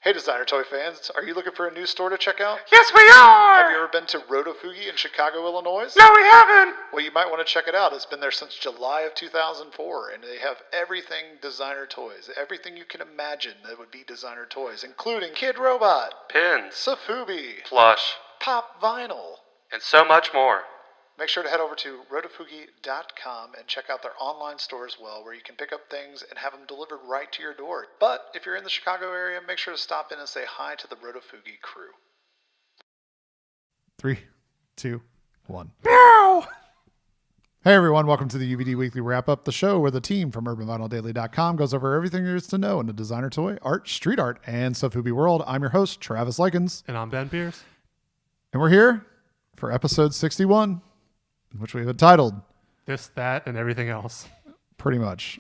Hey designer toy fans, are you looking for a new store to check out? Yes, we are! Have you ever been to Rotofugi in Chicago, Illinois? No, we haven't! Well, you might want to check it out. It's been there since July of 2004, and they have everything designer toys. Everything you can imagine that would be designer toys, including Kid Robot, Pins, Safubi, plush, Pop Vinyl. and so much more. Make sure to head over to rotofugi.com and check out their online store as well, where you can pick up things and have them delivered right to your door. But if you're in the Chicago area, make sure to stop in and say hi to the Rotofugi crew. 3, 2, 1. Meow! Hey everyone, welcome to the UVD Weekly Wrap-Up, the show where the team from UrbanVinylDaily.com goes over everything there is to know in the designer toy, art, street art, and Safubi world. I'm your host, Travis Likens. And I'm Ben Pierce. And we're here for episode 61, which we've entitled This, That, and Everything Else. Pretty much.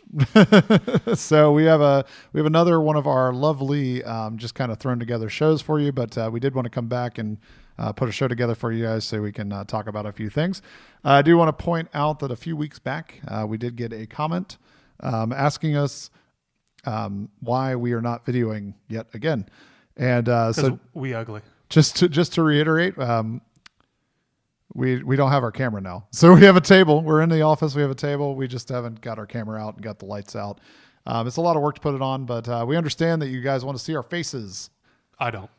So we have another one of our lovely just kind of thrown together shows for you, but we did want to come back and put a show together for you guys so we can talk about a few things. I do want to point out that a few weeks back we did get a comment asking us why we are not videoing yet again. And so we ugly. just to reiterate, we don't have our camera now. So we have a table. We're in the office. We have a table. We just haven't got our camera out and got the lights out. It's a lot of work to put it on, but we understand that you guys want to see our faces. I don't.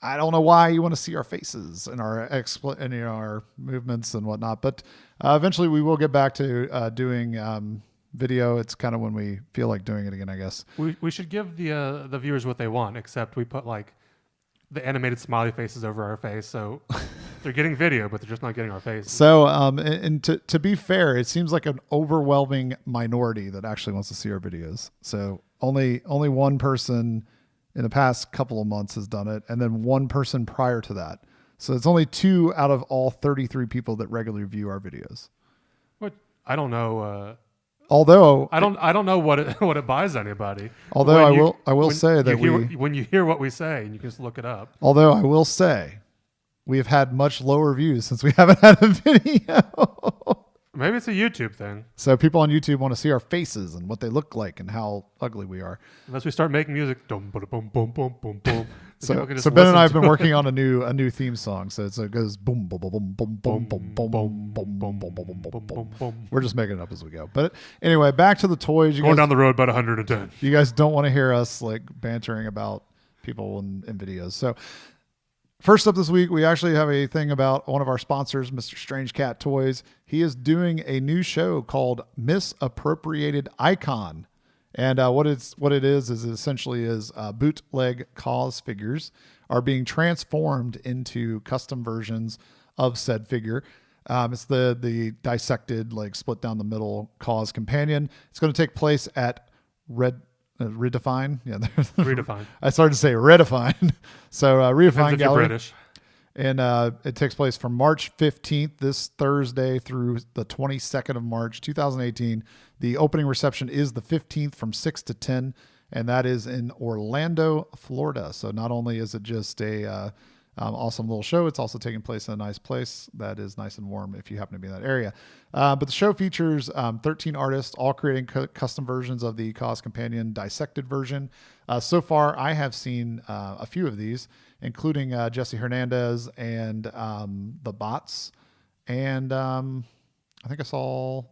I don't know why you want to see our faces and our movements and whatnot, but eventually we will get back to doing video. It's kind of when we feel like doing it again, I guess. We should give the viewers what they want, except we put like the animated smiley faces over our face, so they're getting video, but they're just not getting our face. So, and to be fair, it seems like an overwhelming minority that actually wants to see our videos. So only one person in the past couple of months has done it, and then one person prior to that. So it's only 2 out of all 33 people that regularly view our videos. What? I don't know. Although I don't know what it buys anybody. Although I will say that when you hear what we say, and you can just look it up. Although I will say, we have had much lower views since we haven't had a video. Maybe it's a YouTube thing. So people on YouTube want to see our faces and what they look like and how ugly we are. Unless we start making music. Boom, boom, boom, boom, boom, boom. So Ben and I have been working on a new theme song. So it goes boom, boom, boom, boom, boom, boom, boom, boom, boom, boom, boom, boom, boom, boom. We're just making it up as we go. But anyway, back to the toys. Going down the road about 110. You guys don't want to hear us like bantering about people in videos. So first up this week, we actually have a thing about one of our sponsors, Mr. Strange Cat Toys. He is doing a new show called Misappropriated Icon. And what it is essentially bootleg Kaws figures are being transformed into custom versions of said figure. It's the dissected, like split down the middle Kaws companion. It's going to take place at Redefine. Yeah, Redefine. I started to say Redefine. So Redefine Gallery. British. And it takes place from March 15th, this Thursday, through the 22nd of March, 2018. The opening reception is the 15th from 6 to 10, and that is in Orlando, Florida. So not only is it just a awesome little show, it's also taking place in a nice place that is nice and warm if you happen to be in that area. But the show features 13 artists, all creating custom versions of the Kaws Companion dissected version. So far, I have seen a few of these, including Jesse Hernandez and the Bots. And I think I saw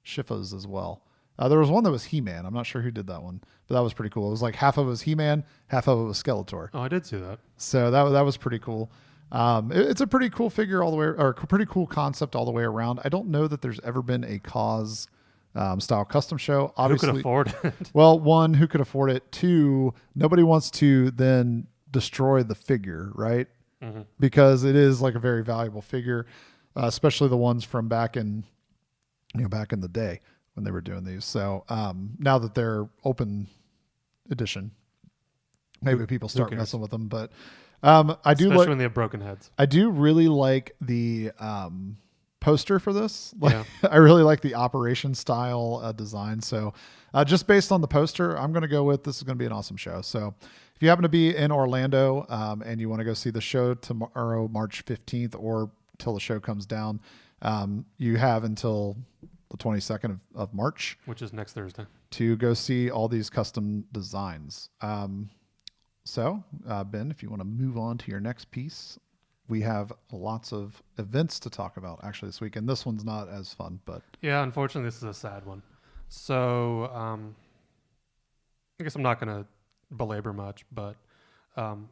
Shifa's as well. There was one that was He-Man. I'm not sure who did that one, but that was pretty cool. It was like half of it was He-Man, half of it was Skeletor. Oh, I did see that. So that was pretty cool. It's a pretty cool figure all the way, or a pretty cool concept all the way around. I don't know that there's ever been a Kaws style custom show. Obviously, who could afford it? Well, one, who could afford it? Two, nobody wants to then destroy the figure, right? Mm-hmm. Because it is like a very valuable figure, especially the ones from back in the day when they were doing these. So now that they're open edition, maybe people start messing with them. But I do especially when they have broken heads. I do really like the poster for this. Like, I really like the operation style design. So just based on the poster, I'm going to go with this is going to be an awesome show. So if you happen to be in Orlando and you want to go see the show tomorrow, March 15th, or till the show comes down, you have until the 22nd of March, which is next Thursday, to go see all these custom designs. So, Ben, if you want to move on to your next piece, we have lots of events to talk about actually this week, and this one's not as fun, but Yeah, unfortunately, this is a sad one. So I guess I'm not going to belabor much, but um,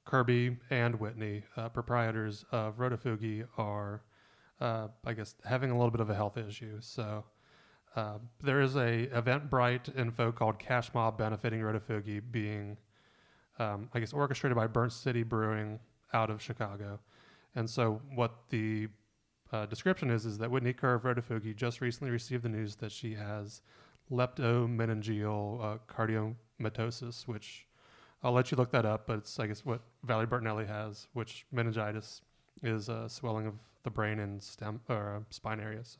Kirby and Whitney, proprietors of Rotofugi, are, I guess, having a little bit of a health issue. So there is a Eventbrite info called Cash Mob benefiting Rotofugi being, I guess, orchestrated by Burnt City Brewing out of Chicago. And so what the description is that Whitney Kerr of Rotofugi just recently received the news that she has leptomeningeal cardiomatosis, which I'll let you look that up, but it's, I guess, what Valerie Bertinelli has, which meningitis is swelling of the brain and stem or spine areas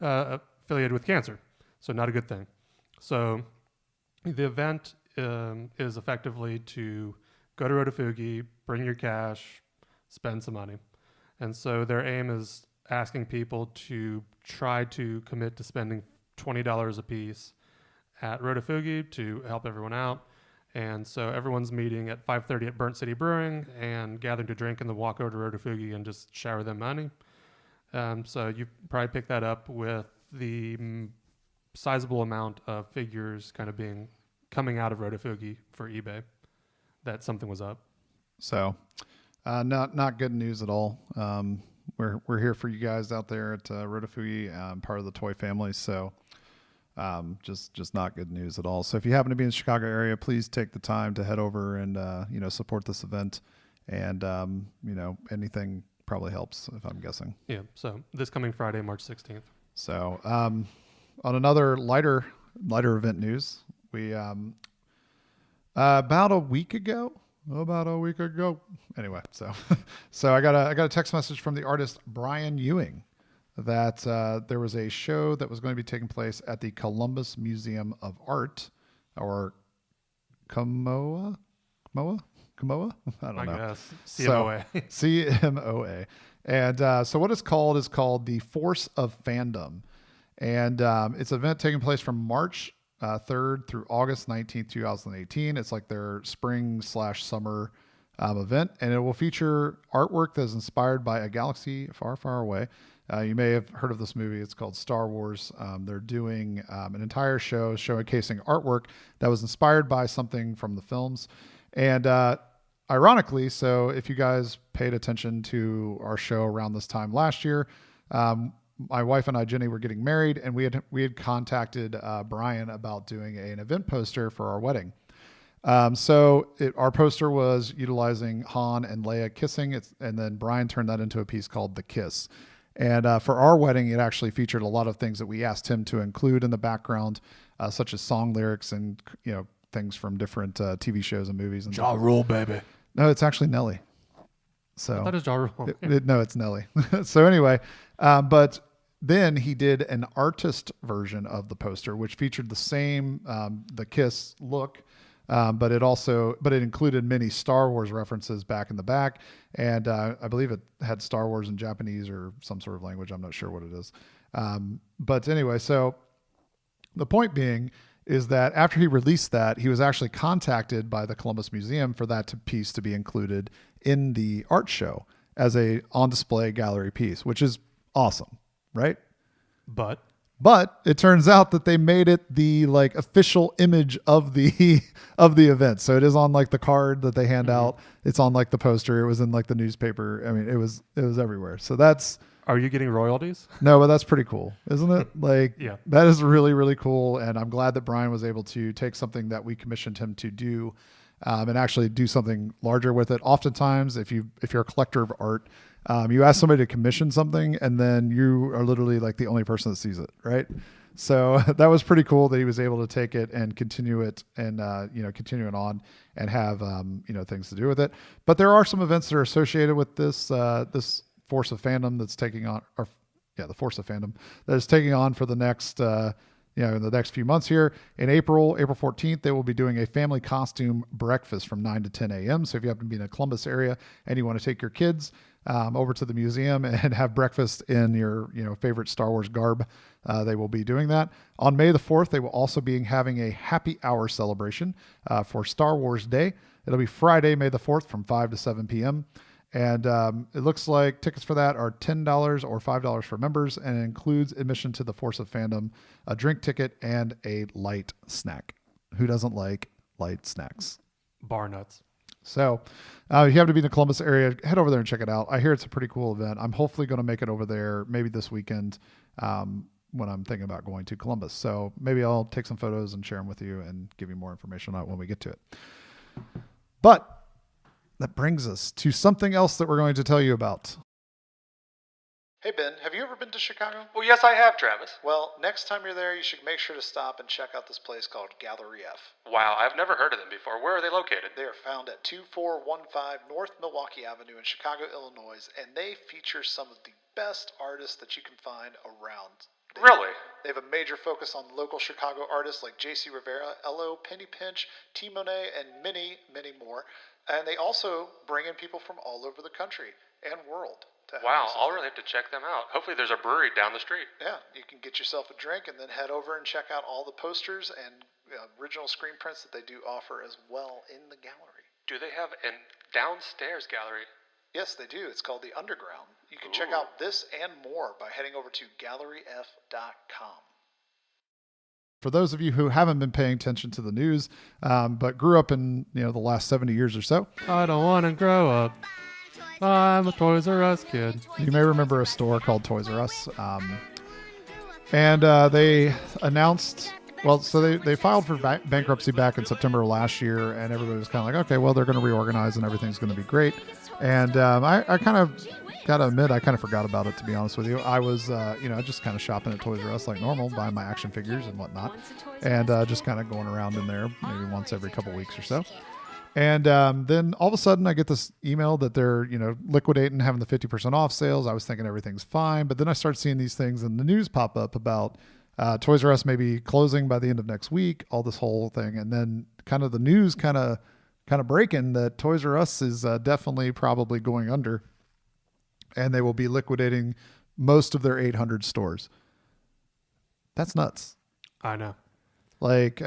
affiliated with cancer. So not a good thing. So the event is effectively to go to Rotofugi, bring your cash, spend some money. And so their aim is asking people to try to commit to spending $20 a piece at Rotofugi to help everyone out. And so everyone's meeting at 5:30 at Burnt City Brewing and gathering to drink and then walk over to Rotofugi and just shower them money. So you probably pick that up with the sizable amount of figures kind of coming out of Rotofugi for eBay that something was up. so not good news at all. We're here for you guys out there at Rotofugi, part of the toy family. So just not good news at all. So if you happen to be in the Chicago area, please take the time to head over and support this event. And anything probably helps, if I'm guessing. Yeah. So this coming Friday, March 16th. So on another lighter event news, we about a week ago. Anyway, so I got a text message from the artist Brian Ewing that there was a show that was going to be taking place at the Columbus Museum of Art, or Kamoa. I don't know. Guess. CMOA. So, CMOA. And so what it's called is called the Force of Fandom. And it's an event taking place from March 3rd through August 19th, 2018. It's like their spring/summer event. And it will feature artwork that is inspired by a galaxy far, far away. You may have heard of this movie. It's called Star Wars. They're doing an entire show showcasing artwork that was inspired by something from the films. And ironically, so if you guys paid attention to our show around this time last year, my wife and I, Jenny, were getting married, and we had contacted Brian about doing an event poster for our wedding. Our poster was utilizing Han and Leia kissing, and then Brian turned that into a piece called The Kiss. And for our wedding, it actually featured a lot of things that we asked him to include in the background, such as song lyrics and things from different TV shows and movies. And Ja Rule, baby. No, it's actually Nelly. So That is Ja Rule. no, it's Nelly. So anyway, but then he did an artist version of the poster, which featured the same the Kiss look, but it included many Star Wars references back in the back, and I believe it had Star Wars in Japanese or some sort of language. I'm not sure what it is, but anyway, so the point being is that after he released that, he was actually contacted by the Columbus Museum for that piece to be included in the art show as a on display gallery piece, which is awesome, right? But it turns out that they made it the official image of the event. So it is on the card that they hand out. It's on the poster. It was in the newspaper. I mean, it was everywhere. So that's. Are you getting royalties? No, but that's pretty cool, isn't it? Yeah. That is really, really cool. And I'm glad that Brian was able to take something that we commissioned him to do and actually do something larger with it. Oftentimes, if you're a collector of art, you ask somebody to commission something and then you are literally the only person that sees it, right? So that was pretty cool that he was able to take it and continue it and, continue it on and have, things to do with it. But there are some events that are associated with this Force of Fandom that's taking on, the Force of Fandom that is taking on for the next, in the next few months here. In April 14th, they will be doing a family costume breakfast from 9 to 10 a.m. So if you happen to be in the Columbus area and you want to take your kids, over to the museum and have breakfast in your favorite Star Wars garb. They will be doing that. On May the 4th, they will also be having a happy hour celebration for Star Wars Day. It'll be Friday, May the 4th from 5 to 7 p.m. And it looks like tickets for that are $10 or $5 for members, and it includes admission to the Force of Fandom, a drink ticket, and a light snack. Who doesn't like light snacks? Bar nuts. So if you have to be in the Columbus area, head over there and check it out. I hear it's a pretty cool event. I'm hopefully going to make it over there maybe this weekend when I'm thinking about going to Columbus. So maybe I'll take some photos and share them with you and give you more information on it when we get to it. But that brings us to something else that we're going to tell you about. Hey Ben, have you ever been to Chicago? Well, yes, I have, Travis. Well, next time you're there, you should make sure to stop and check out this place called Gallery F. Wow, I've never heard of them before. Where are they located? They are found at 2415 North Milwaukee Avenue in Chicago, Illinois, and they feature some of the best artists that you can find around. Really? They have a major focus on local Chicago artists like J.C. Rivera, Ello, Penny Pinch, T. Monet, and many, many more. And they also bring in people from all over the country and world. Wow, I'll really have to check them out. Hopefully there's a brewery down the street. Yeah, you can get yourself a drink and then head over and check out all the posters and original screen prints that they do offer as well in the gallery. Do they have a downstairs gallery? Yes, they do. It's called the Underground. You can check out this and more by heading over to galleryf.com. For those of you who haven't been paying attention to the news, but grew up in the last 70 years or so, I don't want to grow up. I'm a Toys R Us kid. you may remember a store called Toys R Us. And they announced, they filed for bankruptcy back in September of last year, and everybody was kind of like, okay, well, they're going to reorganize and everything's going to be great. And I kind of got to admit, I kind of forgot about it, to be honest with you. I was, just kind of shopping at Toys R Us like normal, buying my action figures and whatnot, and just kind of going around in there maybe once every couple weeks or so. And then all of a sudden I get this email that they're, liquidating, having the 50% off sales. I was thinking everything's fine. But then I start seeing these things in the news pop up about Toys R Us maybe closing by the end of next week, all this whole thing. And then kind of the news kind of breaking that Toys R Us is definitely probably going under. And they will be liquidating most of their 800 stores. That's nuts. I know. Like,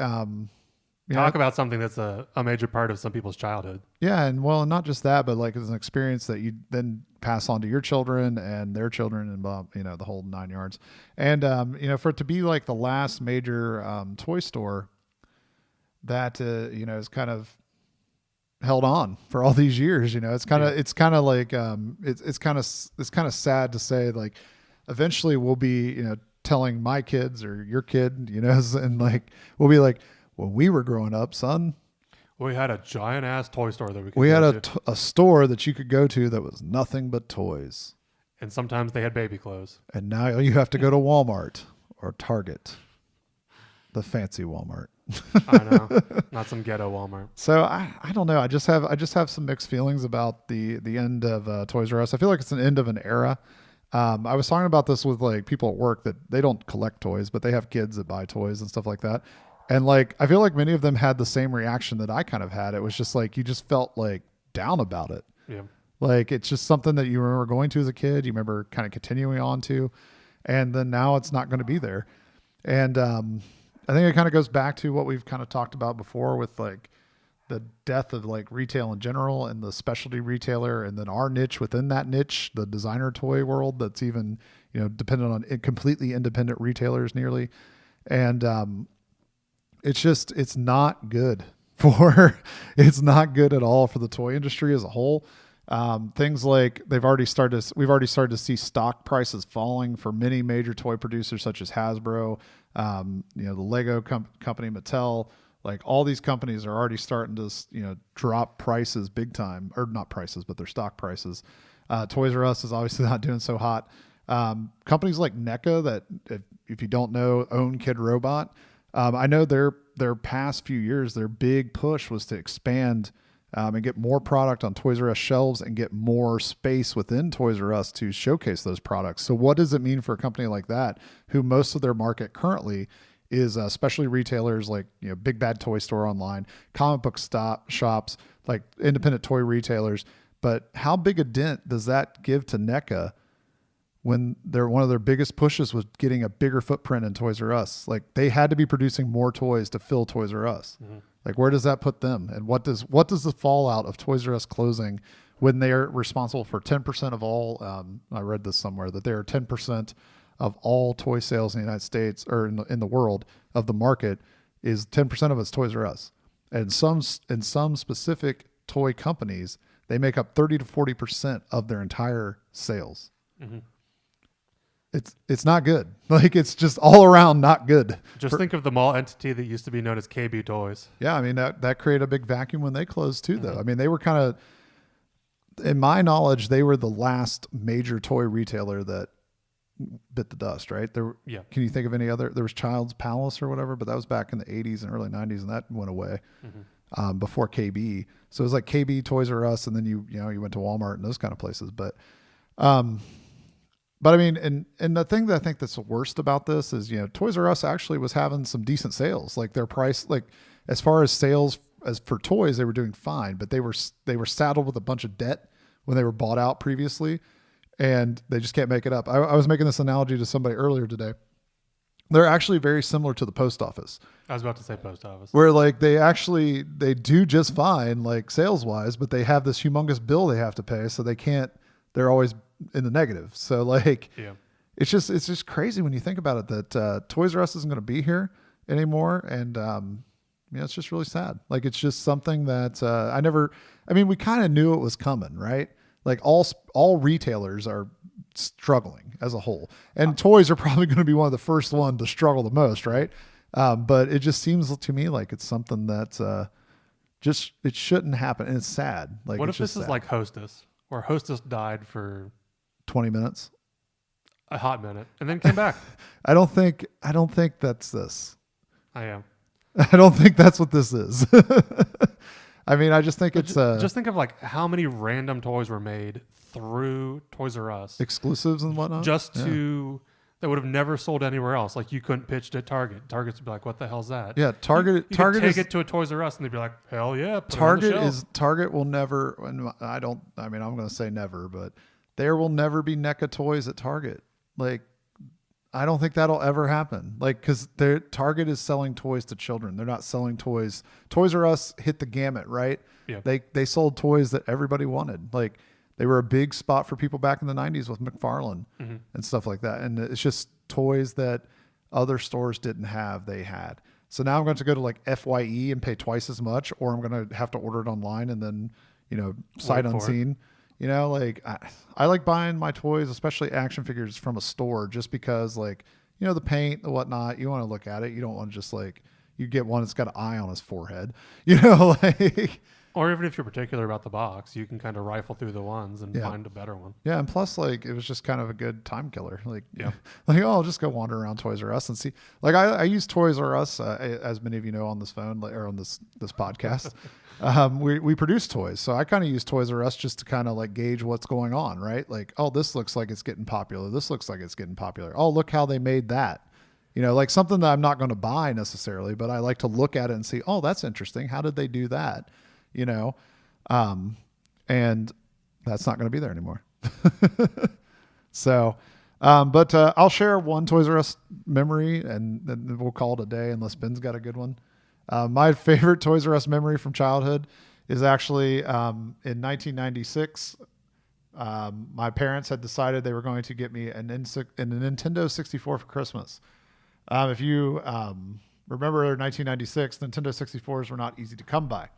Talk about something that's a major part of some people's childhood. Yeah, and not just that, but like it's an experience that you then pass on to your children and their children and the whole 9 yards. And for it to be like the last major toy store that is kind of held on for all these years, it's kind of like it's kind of sad to say, like eventually we'll be telling my kids or your kid, and like we'll be like, when we were growing up, son, we had a giant ass toy store that we had a store that you could go to that was nothing but toys. And sometimes they had baby clothes. And now you have to go to Walmart or Target, the fancy Walmart. I know, not some ghetto Walmart. So I don't know. I just have some mixed feelings about the end of Toys R Us. I feel like it's an end of an era. I was talking about this with like people at work that they don't collect toys, but they have kids that buy toys and stuff like that. And like, I feel like many of them had the same reaction that I kind of had. It was just like, you just felt like down about it. Yeah. Like, it's just something that you remember going to as a kid. You remember kind of continuing on to, and then now it's not going to be there. And I think it kind of goes back to what we've kind of talked about before with like the death of like retail in general and the specialty retailer. And then our niche within that niche, the designer toy world, that's even, dependent on completely independent retailers nearly. And, it's not good it's not good at all for the toy industry as a whole. Things like we've already started to see stock prices falling for many major toy producers such as Hasbro, the Lego company, Mattel. Like all these companies are already starting to, drop prices big time, or not prices, but their stock prices. Toys R Us is obviously not doing so hot. Companies like NECA that, if you don't know, own Kid Robot. I know their past few years, their big push was to expand and get more product on Toys R Us shelves and get more space within Toys R Us to showcase those products. So what does it mean for a company like that, who most of their market currently is specialty retailers like Big Bad Toy Store online, comic book shops, like independent toy retailers, But how big a dent does that give to NECA when one of their biggest pushes was getting a bigger footprint in Toys R Us? Like they had to be producing more toys to fill Toys R Us. Mm-hmm. Like where does that put them? And what does the fallout of Toys R Us closing when they are responsible for 10% of all? I read this somewhere that they are 10% of all toy sales in the United States or in the world of the market is 10% of it's Toys R Us. And some specific toy companies, they make up 30 to 40% of their entire sales. Mm-hmm. It's not good. Like it's just all around not good. Just think of the mall entity that used to be known as KB Toys. Yeah, I mean that created a big vacuum when they closed too, though. I mean they were kind of, in my knowledge, they were the last major toy retailer that bit the dust, right? Yeah. Can you think of any other? There was Child's Palace or whatever, but that was back in the 80s and early 90s, and that went away before KB. So it was like KB, Toys R Us, and then you went to Walmart and those kind of places. But I mean, and the thing that I think that's the worst about this is, Toys R Us actually was having some decent sales. Like their price, like as far as sales as for toys, they were doing fine, but they were saddled with a bunch of debt when they were bought out previously, and they just can't make it up. I was making this analogy to somebody earlier today. They're actually very similar to the post office. I was about to say post office. Where like they do just fine, like sales wise, but they have this humongous bill they have to pay. So they're always in the negative. So like, it's just crazy when you think about it that Toys R Us isn't going to be here anymore. And it's just really sad. Like it's just something that we kind of knew it was coming, right? Like all retailers are struggling as a whole, and toys are probably going to be one of the first one to struggle the most, right? But it just seems to me like it's something that it shouldn't happen, and it's sad. Like, what if this is like Hostess, where Hostess died for 20 minutes, a hot minute, and then came back? I don't think that's this. I don't think that's what this is. I mean, I just think it's just think of like how many random toys were made through Toys R Us, exclusives and whatnot, that would have never sold anywhere else. Like you couldn't pitch to Target. Target's would be like, "What the hell's that?" Yeah, Target. You Target could take it to a Toys R Us and they'd be like, "Hell yeah!" Target will never. And I'm going to say never, but there will never be NECA toys at Target. Like, I don't think that'll ever happen. Like, because Target is selling toys to children. They're not selling toys. Toys R Us hit the gamut, right? Yeah. They sold toys that everybody wanted. Like, they were a big spot for people back in the 90s with McFarlane and stuff like that. And it's just toys that other stores didn't have, they had. So now I'm going to go to like FYE and pay twice as much, or I'm going to have to order it online and then, sight unseen. Like I like buying my toys, especially action figures, from a store just because, like, the paint, the whatnot, you want to look at it. You don't want to just like, you get one that's got an eye on his forehead, like. Or even if you're particular about the box, you can kind of rifle through the ones and find a better one. Yeah, and plus, like, it was just kind of a good time killer. Like, I'll just go wander around Toys R Us and see. Like, I use Toys R Us, as many of you know, on this phone or on this podcast. We produce toys, so I kind of use Toys R Us just to kind of like gauge what's going on, right? Like, oh, this looks like it's getting popular. This looks like it's getting popular. Oh, look how they made that. Like something that I'm not going to buy necessarily, but I like to look at it and see, oh, that's interesting. How did they do that? And that's not going to be there anymore. So, but I'll share one Toys R Us memory and then we'll call it a day unless Ben's got a good one. My favorite Toys R Us memory from childhood is actually in 1996. My parents had decided they were going to get me a Nintendo 64 for Christmas. If you remember 1996, Nintendo 64s were not easy to come by.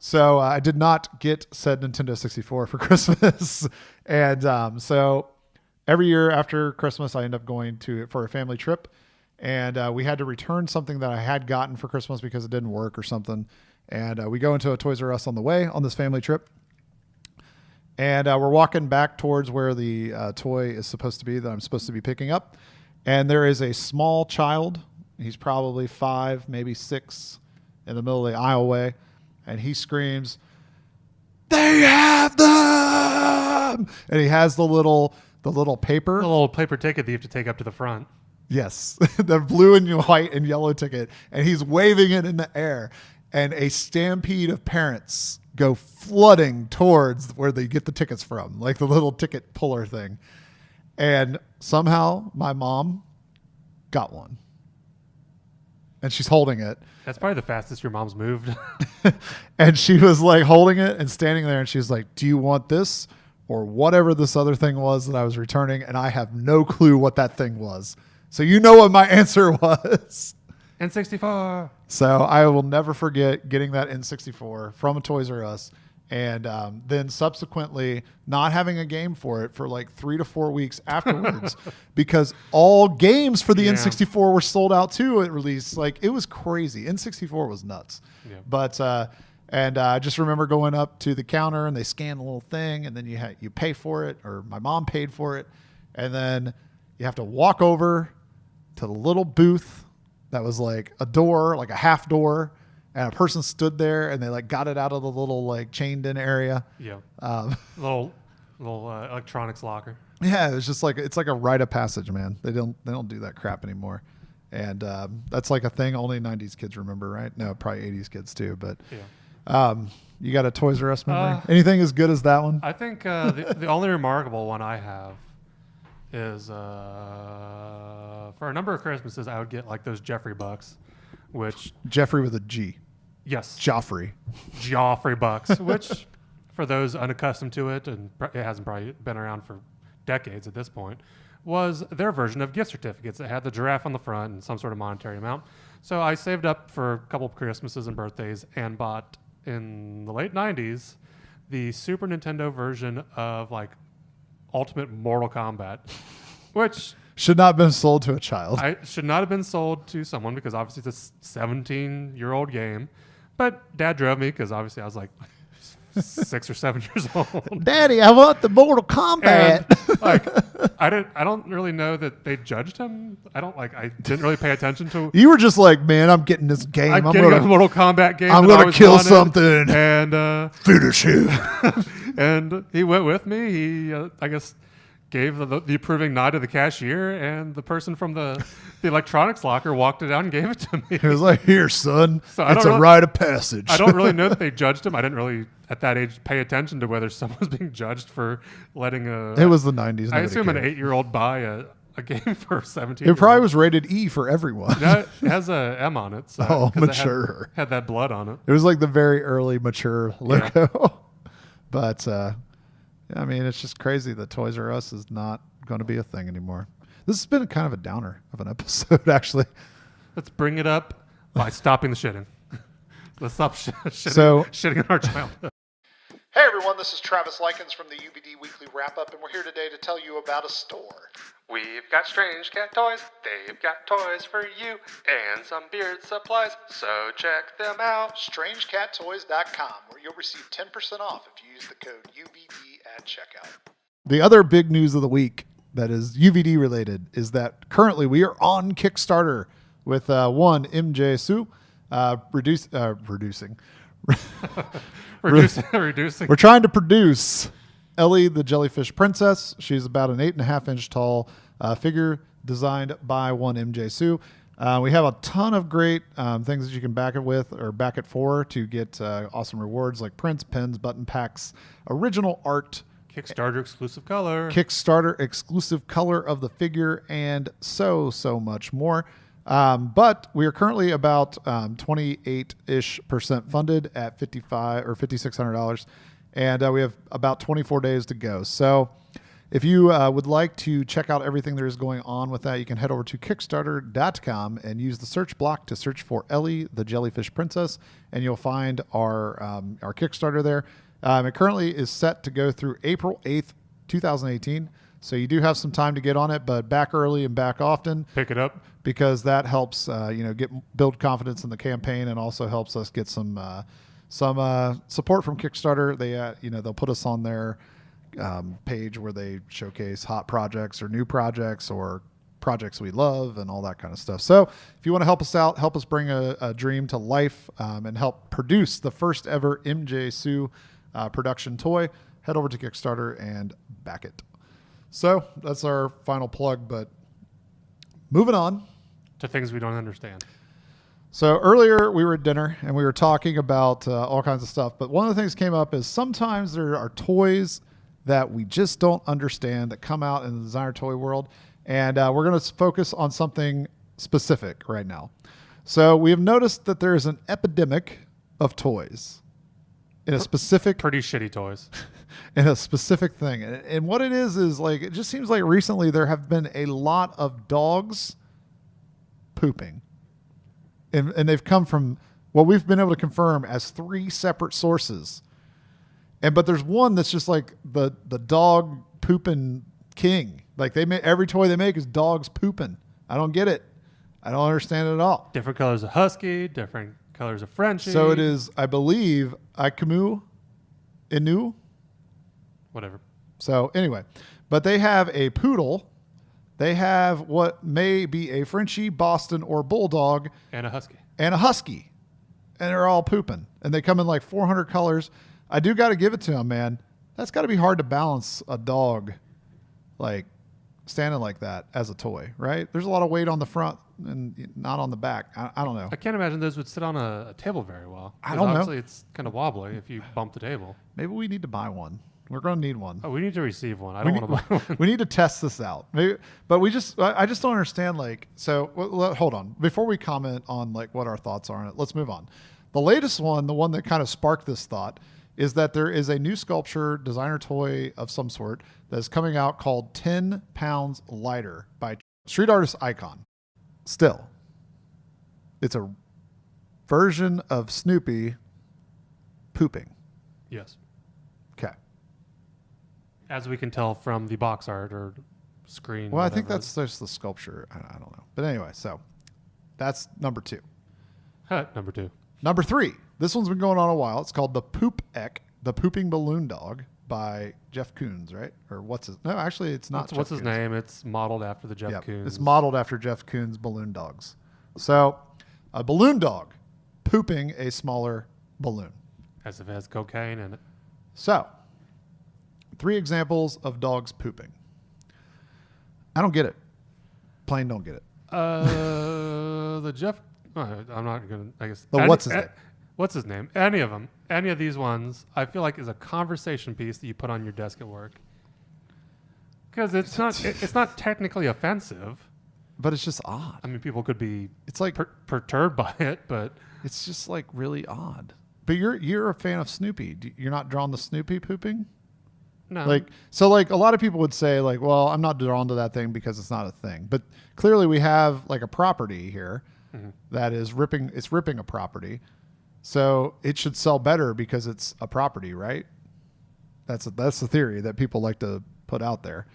So I did not get said Nintendo 64 for Christmas. And so every year after Christmas, I end up going for a family trip. And we had to return something that I had gotten for Christmas because it didn't work or something. And we go into a Toys R Us on the way on this family trip. And we're walking back towards where the toy is supposed to be that I'm supposed to be picking up. And there is a small child. He's probably 5, maybe 6, in the middle of the aisleway. And he screams, "They have them!" And he has the little paper. The little paper ticket that you have to take up to the front. Yes. The blue and white and yellow ticket. And he's waving it in the air. and a stampede of parents go flooding towards where they get the tickets from, like the little ticket puller thing. And somehow my mom got one. And she's holding it. That's probably the fastest your mom's moved. And she was like holding it and standing there, and she was like, do you want this or whatever this other thing was that I was returning? And I have no clue what that thing was. So you know what my answer was. N64. So I will never forget getting that N64 from a Toys R Us, and then subsequently not having a game for it for like 3 to 4 weeks afterwards because all games for the N64 were sold out too at release. Like, it was crazy. N64 was nuts. Yeah. But I just remember going up to the counter and they scanned a little thing, and then you pay for it, or my mom paid for it, and then you have to walk over to the little booth that was like a door, like a half door, and a person stood there and they like got it out of the little like chained in area. Yeah. Little electronics locker. Yeah, it's just like, it's like a rite of passage, man. They don't do that crap anymore. And that's like a thing only 90s kids remember, right? No, probably 80s kids too. But you got a Toys R Us memory? Anything as good as that one? I think the only remarkable one I have is for a number of Christmases I would get like those Jeffrey bucks, which Jeffrey with a G. Yes. Joffrey bucks, which for those unaccustomed to it, and it hasn't probably been around for decades at this point, was their version of gift certificates that had the giraffe on the front and some sort of monetary amount. So I saved up for a couple of Christmases and birthdays and bought in the late 90s the Super Nintendo version of like Ultimate Mortal Kombat, which should not have been sold to a child. I should not have been sold to someone because obviously it's a 17-year-old game. But Dad drove me because obviously I was like 6 or 7 years old. Daddy, I want the Mortal Kombat. And, like, I don't really know that they judged him. I didn't really pay attention to. You were just like, man, I'm getting this game. I'm getting a Mortal Kombat game. I'm going to kill something and finish him. And he went with me. He, I guess, gave the approving nod to the cashier, and the person from the electronics locker walked it out and gave it to me. He was like, here, son, so it's a rite of passage. I don't really know that they judged him. I didn't really, at that age, pay attention to whether someone was being judged for letting It was the 90s. I assume an 8-year-old buy a game for a 17. It probably was rated E for everyone. It has a M on it. So, mature. Had that blood on it. It was like the very early mature logo. Yeah. But, I mean, it's just crazy that Toys R Us is not going to be a thing anymore. This has been kind of a downer of an episode, actually. Let's bring it up by stopping the shitting. Let's stop shitting on our childhood. Hey everyone, this is Travis Likens from the UVD Weekly Wrap-Up, and we're here today to tell you about a store. We've got Strange Cat toys, they've got toys for you, and some beard supplies, so check them out. StrangeCatToys.com, where you'll receive 10% off if you use the code UVD at checkout. The other big news of the week that is UVD related is that currently we are on Kickstarter with one MJ Sue reducing. Reducing. We're trying to produce Ellie, the Jellyfish Princess. She's about an 8.5-inch tall figure designed by one MJ Sue. We have a ton of great things that you can back it with or back it for to get awesome rewards like prints, pins, button packs, original art, Kickstarter exclusive color, of the figure, and so much more. But we are currently about 28% funded at $5,500 or $5,600, and we have about 24 days to go. So if you would like to check out everything there is going on with that, you can head over to Kickstarter.com and use the search block to search for Ellie, the Jellyfish Princess, and you'll find our Kickstarter there. It currently is set to go through April 8th, 2018. So you do have some time to get on it, but back early and back often. Pick it up. Because that helps, build confidence in the campaign, and also helps us get some support from Kickstarter. They'll put us on their page where they showcase hot projects or new projects or projects we love and all that kind of stuff. So if you want to help us out, help us bring a dream to life, and help produce the first ever MJ Sue production toy, head over to Kickstarter and back it. So that's our final plug, but moving on to things we don't understand. So earlier we were at dinner and we were talking about all kinds of stuff. But one of the things that came up is sometimes there are toys that we just don't understand that come out in the designer toy world. And we're going to focus on something specific right now. So we have noticed that there is an epidemic of toys in a specific... Pretty shitty toys. in a specific thing. And what it is like, it just seems like recently there have been a lot of dogs pooping. And they've come from what we've been able to confirm as 3 separate sources. But there's one that's just like the dog pooping king. Like every toy they make is dogs pooping. I don't get it. I don't understand it at all. Different colors of Husky, different colors of Frenchie. So it is, I believe, Ikamu Inu. Whatever. So anyway, but they have a poodle. They have what may be a Frenchie, Boston, or Bulldog. And a Husky. And a Husky. And they're all pooping. And they come in like 400 colors. I do got to give it to them, man. That's got to be hard to balance a dog like standing like that as a toy, right? There's a lot of weight on the front and not on the back. I don't know. I can't imagine those would sit on a table very well. I don't know. Obviously, it's kind of wobbly if you bump the table. Maybe we need to buy one. We're going to need one. Oh, we need to receive one. I don't want to buy one. We need to test this out. Maybe, but I just don't understand. Like, so hold on. Before we comment on like what our thoughts are on it, let's move on. The latest one, the one that kind of sparked this thought, is that there is a new sculpture designer toy of some sort that is coming out called 10 Pounds Lighter by street artist Icon. Still, it's a version of Snoopy pooping. Yes. Okay. As we can tell from the box art or screen. Well, I think that's just the sculpture. I don't know. But anyway, so that's number 2. Number 2. Number 3. This one's been going on a while. It's called the Poop Ek, the Pooping Balloon Dog by Jeff Koons, right? Or what's his... No, actually, it's not What's Jeff his Koons. name? It's modeled after the Jeff Koons. It's modeled after Jeff Koons' balloon dogs. So, a balloon dog pooping a smaller balloon. As if it has cocaine in it. So, 3 examples of dogs pooping. I don't get it. Plain don't get it. The Jeff... I'm not going to... I guess... What's his name? What's his name? Any of them. Any of these ones, I feel like is a conversation piece that you put on your desk at work. Because it's not technically offensive. But it's just odd. I mean, people could be It's like perturbed by it, but it's just like really odd. But you're a fan of Snoopy. You're not drawn to Snoopy pooping? no. Like a lot of people would say like, well, I'm not drawn to that thing because it's not a thing. But clearly we have like a property here that is ripping a property. So it should sell better because it's a property, right? That's the theory that people like to put out there.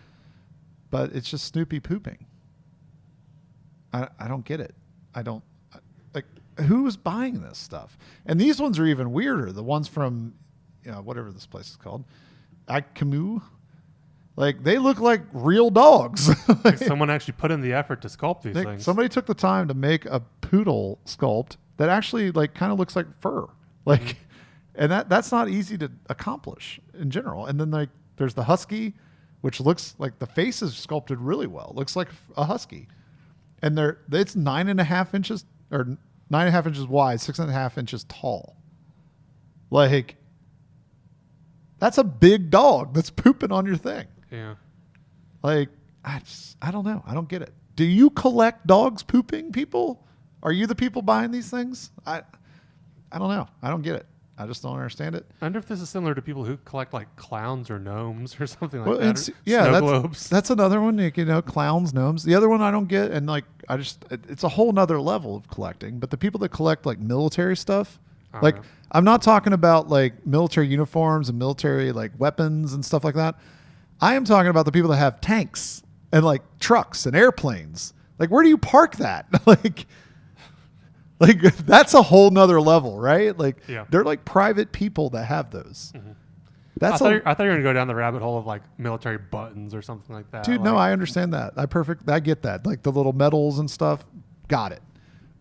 But it's just Snoopy pooping. I don't get it. I don't like who's buying this stuff. And these ones are even weirder. The ones from whatever this place is called, Ikamu. Like they look like real dogs. Like someone actually put in the effort to sculpt these things. Somebody took the time to make a poodle sculpt that actually like kind of looks like fur. Like, and that's not easy to accomplish in general. And then like there's the Husky, which looks like the face is sculpted really well. Looks like a Husky. And it's 9.5 inches or 9.5 inches wide, 6.5 inches tall. Like, that's a big dog that's pooping on your thing. Yeah. Like, I don't know. I don't get it. Do you collect dogs pooping, people? Are you the people buying these things? I don't know. I don't get it. I just don't understand it. I wonder if this is similar to people who collect like clowns or gnomes or something like that. Snow globes. That's another one. Like, clowns, gnomes. The other one I don't get, and like it's a whole nother level of collecting. But the people that collect like military stuff, like I'm not talking about like military uniforms and military like weapons and stuff like that. I am talking about the people that have tanks and like trucks and airplanes. Like, where do you park that? Like that's a whole nother level, right? Like they're like private people that have those. Mm-hmm. I thought you were going to go down the rabbit hole of like military buttons or something like that. Dude, no, I understand that. I get that. Like the little medals and stuff. Got it.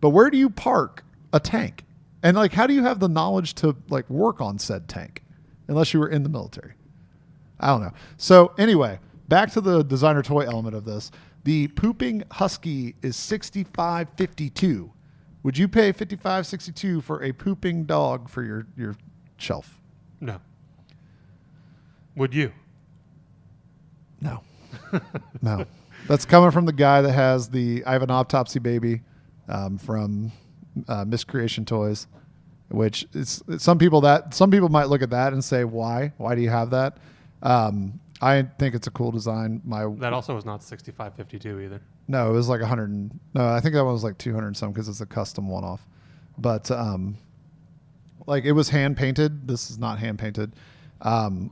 But where do you park a tank? And like, how do you have the knowledge to like work on said tank unless you were in the military? I don't know. So anyway, back to the designer toy element of this. The pooping Husky is $65.52. Would you pay $55.62 for a pooping dog for your shelf? No. Would you? No. No. That's coming from the guy that has I have an autopsy baby from Miscreation Toys, which is some people might look at that and say, why do you have that? I think it's a cool design. That also was not 65.52 either. No, it was like 100. No, I think that one was like 200 and some because it's a custom one-off. But like it was hand painted. This is not hand painted. I don't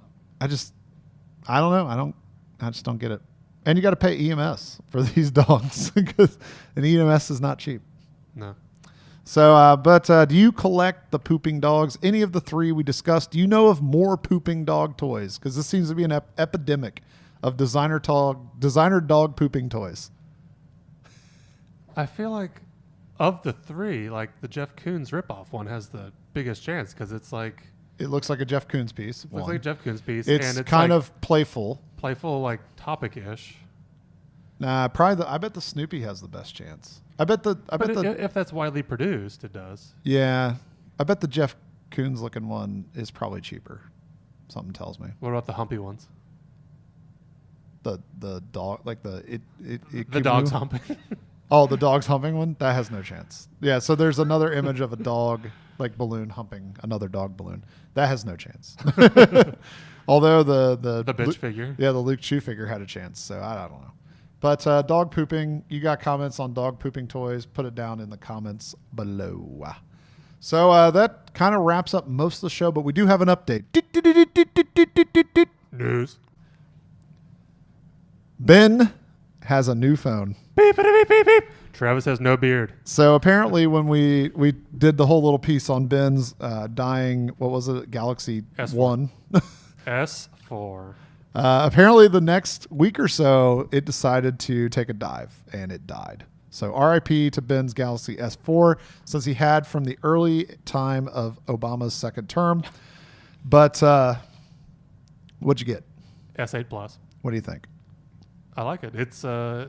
know. I just don't get it. And you got to pay EMS for these dogs because an EMS is not cheap. No. So, but do you collect the pooping dogs? Any of the three we discussed? Do you know of more pooping dog toys? Because this seems to be an epidemic of designer dog pooping toys. I feel like of the three, like the Jeff Koons ripoff one has the biggest chance because it's like it looks like a Jeff Koons piece. It looks like a Jeff Koons piece. It's and kind like of playful, like topic-ish. Nah, probably I bet the Snoopy has the best chance. If that's widely produced, it does. Yeah, I bet the Jeff Koons looking one is probably cheaper. Something tells me. What about the humpy ones? The dog, like the dog's humping. Oh, the dog's humping one? That has no chance. Yeah, so there's another image of a dog, like balloon humping another dog balloon. That has no chance. Although the bitch figure. Yeah, the Luke Chew figure had a chance, so I don't know. But dog pooping, you got comments on dog pooping toys, put it down in the comments below. So that kind of wraps up most of the show, but we do have an update. News. Ben has a new phone. Beep, beep, beep, beep. Travis has no beard. So apparently when we did the whole little piece on Ben's dying, what was it, Galaxy S4. S1. S4. Apparently the next week or so, it decided to take a dive, and it died. So RIP to Ben's Galaxy S4, since he had from the early time of Obama's second term. But what'd you get? S8 Plus. What do you think? I like it. It's a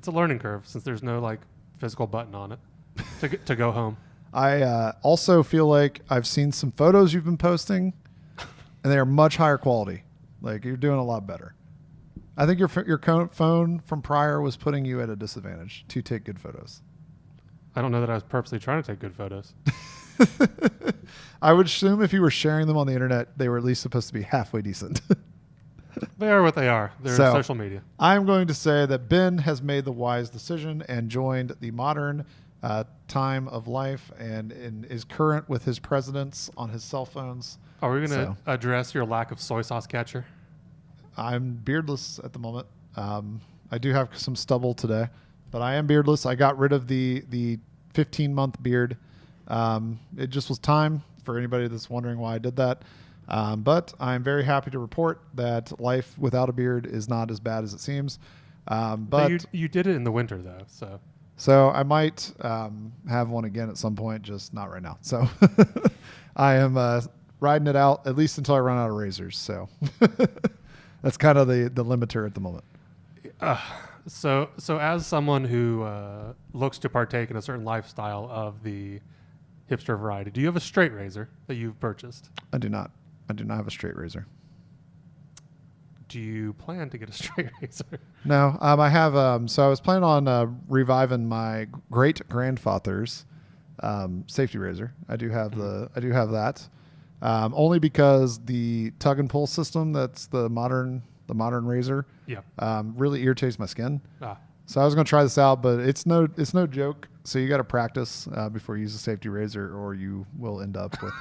learning curve since there's no like physical button on it to go home. I also feel like I've seen some photos you've been posting, and they are much higher quality. Like you're doing a lot better. I think your phone from prior was putting you at a disadvantage to take good photos. I don't know that I was purposely trying to take good photos. I would assume if you were sharing them on the internet, they were at least supposed to be halfway decent. They are what they are. They're social media. I'm going to say that Ben has made the wise decision and joined the modern time of life and is current with his presidents on his cell phones. Are we going to address your lack of soy sauce catcher? I'm beardless at the moment. I do have some stubble today, but I am beardless. I got rid of the 15-month beard. It just was time for anybody that's wondering why I did that. But I'm very happy to report that life without a beard is not as bad as it seems. But you did it in the winter, though. So I might have one again at some point, just not right now. So I am riding it out at least until I run out of razors. So that's kind of the limiter at the moment. So as someone who looks to partake in a certain lifestyle of the hipster variety, do you have a straight razor that you've purchased? I do not. I do not have a straight razor. Do you plan to get a straight razor? No, I have. So I was planning on reviving my great grandfather's safety razor. I do have I do have that. Only because the tug and pull system that's the modern razor really irritates my skin. So I was going to try this out, but it's no joke. So you got to practice before you use a safety razor, or you will end up with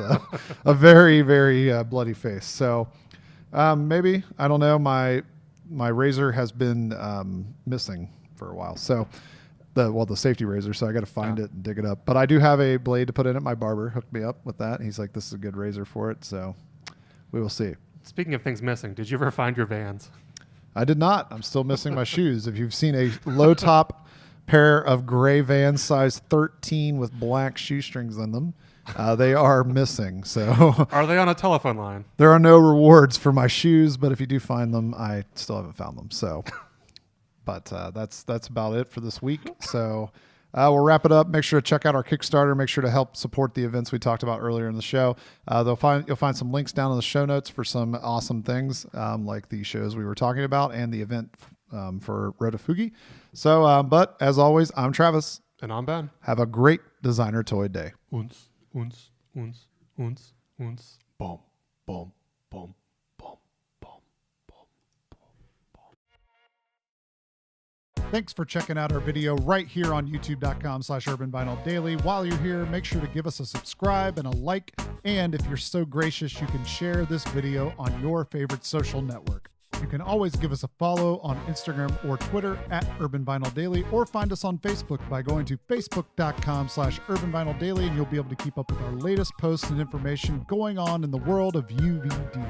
a very, very bloody face. So maybe, I don't know. My razor has been missing for a while. So the safety razor. So I got to find it and dig it up. But I do have a blade to put in it. My barber hooked me up with that. He's like, this is a good razor for it. So we will see. Speaking of things missing, did you ever find your Vans? I did not. I'm still missing my shoes. If you've seen a low top pair of gray Vans size 13 with black shoestrings in them, they are missing. So are they on a telephone line? There are no rewards for my shoes, but if you do find them, I still haven't found them. So, but that's about it for this week. So We'll wrap it up. Make sure to check out our Kickstarter. Make sure to help support the events we talked about earlier in the show. You'll find some links down in the show notes for some awesome things like the shows we were talking about and the event for Rotofugi. So, but as always, I'm Travis. And I'm Ben. Have a great designer toy day. Uns, uns, uns, uns, uns. Boom, boom, boom, boom, boom, boom, boom. Thanks for checking out our video right here on youtube.com/urbanvinyldaily. While you're here, make sure to give us a subscribe and a like. And if you're so gracious, you can share this video on your favorite social network. You can always give us a follow on Instagram or Twitter @UrbanVinylDaily, or find us on Facebook by going to facebook.com/UrbanVinylDaily, and you'll be able to keep up with our latest posts and information going on in the world of UVD.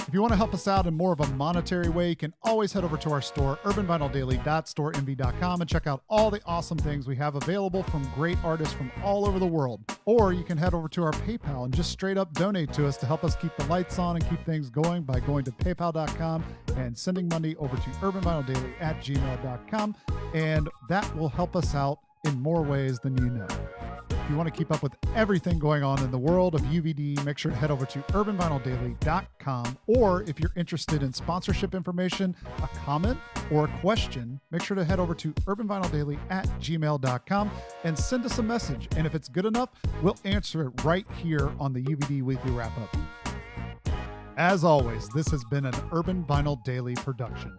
If you want to help us out in more of a monetary way, you can always head over to our store, urbanvinyldaily.storeenvy.com, and check out all the awesome things we have available from great artists from all over the world. Or you can head over to our PayPal and just straight up donate to us to help us keep the lights on and keep things going by going to paypal.com and sending money over to urbanvinyldaily@gmail.com, and that will help us out in more ways than you know. If you want to keep up with everything going on in the world of UVD, make sure to head over to urbanvinyldaily.com. Or if you're interested in sponsorship information, a comment, or a question, make sure to head over to urbanvinyldaily@gmail.com and send us a message. And if it's good enough, we'll answer it right here on the UVD Weekly Wrap-Up. As always, this has been an Urban Vinyl Daily production.